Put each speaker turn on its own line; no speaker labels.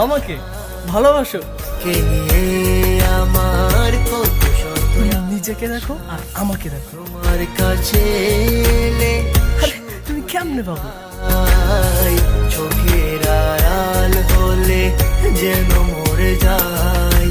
আমাকে ভালোবাসো?
কে নিয়ে আমার কত শত
নিজেকে দেখো আর আমাকে দেখো।
তোমার কাছে এলে
আরে তুমি কেমনে পাবো?
চোখের আড়াল হলে যেন মরে যায়।